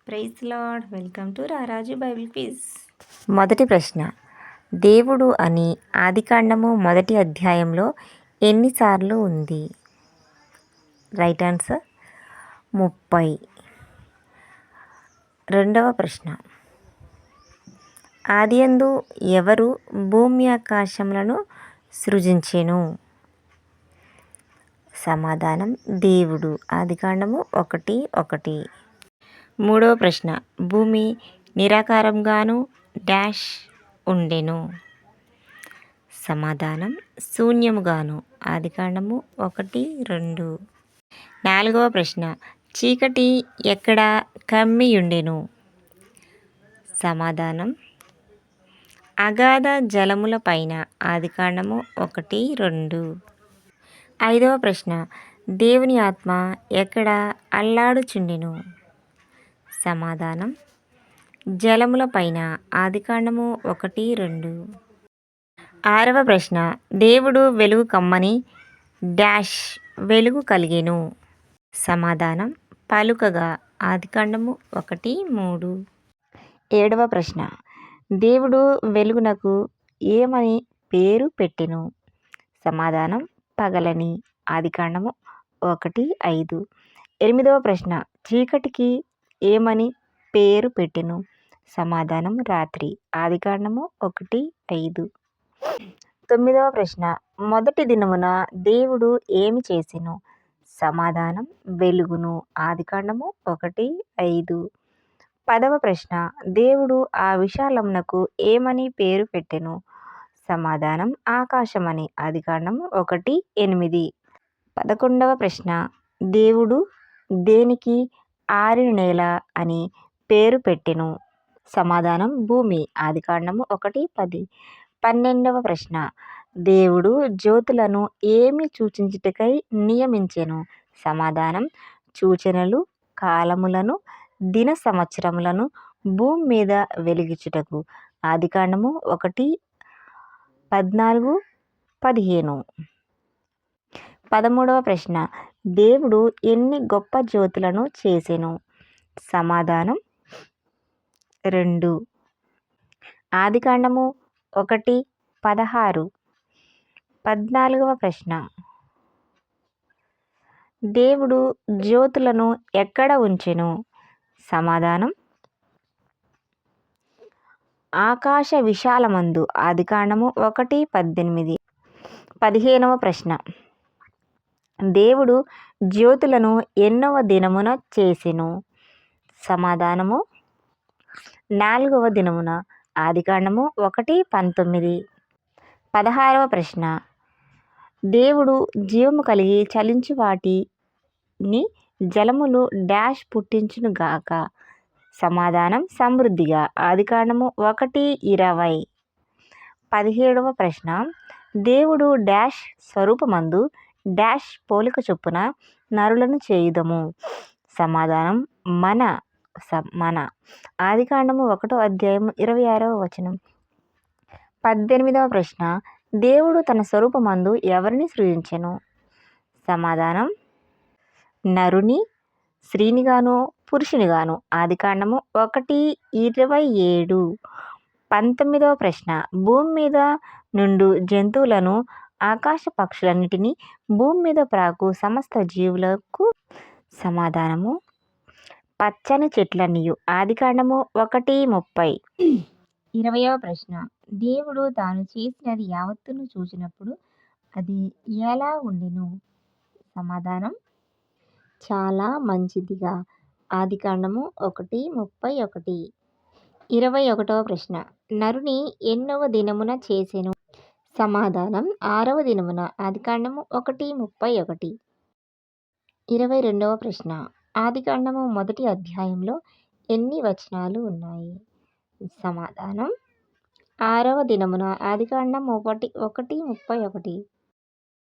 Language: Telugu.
Praise Lord. Welcome to Raraju Bible quiz. మొదటి ప్రశ్న, దేవుడు అని ఆదికాండము మొదటి అధ్యాయంలో ఎన్నిసార్లు ఉంది? Right answer 30. రెండవ ప్రశ్న, ఆదియందు ఎవరు భూమి ఆకాశములను సృజించెను? సమాధానం దేవుడు. ఆదికాండము 1:1. మూడవ ప్రశ్న, భూమి నిరాకారంగాను డాష్ ఉండెను? సమాధానం శూన్యముగాను. ఆదికాండము 1:2. నాలుగవ ప్రశ్న, చీకటి ఎక్కడ కమ్మియుండెను? సమాధానం అగాధ జలముల పైన. ఆదికాండము 1:2. ఐదవ ప్రశ్న, దేవుని ఆత్మ ఎక్కడ అల్లాడుచుండెను? సమాధానం జలముల పైన. ఆదికాండము 1:2. ఆరవ ప్రశ్న, దేవుడు వెలుగు కమ్మని డాష్ వెలుగు కలిగెను? సమాధానం పలుకగా. ఆదికాండము 1:3. ఏడవ ప్రశ్న, దేవుడు వెలుగునకు ఏమని పేరు పెట్టెను? సమాధానం పగలని. ఆదికాండము 1:5. ఎనిమిదవ ప్రశ్న, చీకటికి ఏమని పేరు పెట్టెను? సమాధానం రాత్రి. ఆదికాండము 1:5. తొమ్మిదవ ప్రశ్న, మొదటి దినమున దేవుడు ఏమి చేసెను? సమాధానం వెలుగును. ఆదికాండము 1:5. పదవ ప్రశ్న, దేవుడు ఆ విశాలమునకు ఏమని పేరు పెట్టెను? సమాధానం ఆకాశమని. ఆదికాండము 1:8. 11వ ప్రశ్న, దేవుడు దేనికి ఆరిన నేల అని పేరు పెట్టెను? సమాధానం భూమి. ఆదికాండము 1:10. 12వ ప్రశ్న, దేవుడు జ్యోతులను ఏమి సూచించుటకై నియమించెను? సమాధానం సూచనలు, కాలములను, దిన సంవత్సరములను భూమి మీద వెలిగించుటకు. ఆదికాండము 1:14-15. 13వ ప్రశ్న, దేవుడు ఎన్ని గొప్ప జ్యోతులను చేసెను? సమాధానం 2. ఆదికాండము 1:16. 14వ ప్రశ్న, దేవుడు జ్యోతులను ఎక్కడ ఉంచెను? సమాధానం ఆకాశ విశాలమందు. ఆదికాండము 1:18. 15వ ప్రశ్న, దేవుడు జ్యోతులను ఎన్నవ దినమున చేసెను? సమాధానము 4వ దినమున. ఆదికాండము 1:19. 16వ ప్రశ్న, దేవుడు జీవము కలిగి చలించు వాటిని జలములు డాష్ పుట్టించును గాక. సమాధానం సమృద్ధిగా. ఆదికాండము 1:20. 17వ ప్రశ్న, దేవుడు డాష్ స్వరూపమందు డాష్ పోలిక చొప్పున నరులను చేయుదము? సమాధానం మన. ఆదికాండము 1:26. 18వ ప్రశ్న, దేవుడు తన స్వరూపమందు ఎవరిని సృజించెను? సమాధానం నరుని, స్త్రీనిగాను, పురుషునిగాను. ఆదికాండము 1:27. 19వ ప్రశ్న, భూమి మీద నుండు జంతువులను, ఆకాశ పక్షులన్నిటినీ, భూమి మీద ప్రాకు సమస్త జీవులకు. సమాధానము పచ్చని చెట్లన్నీయు. ఆదికాండము 1:30. 20వ ప్రశ్న, దేవుడు తాను చేసినది యావత్తును చూచినప్పుడు అది ఎలా ఉండెను? సమాధానం చాలా మంచిదిగా. ఆదికాండము 1:31. 21వ ప్రశ్న, నరుని ఎన్నవ దినమున చేసెను? సమాధానం 6వ దినమున. ఆదికాండము 1:31. 22వ ప్రశ్న, ఆదికాండము మొదటి అధ్యాయంలో ఎన్ని వచనాలు ఉన్నాయి? సమాధానం 6వ దినమున. ఆదికాండం 1:31.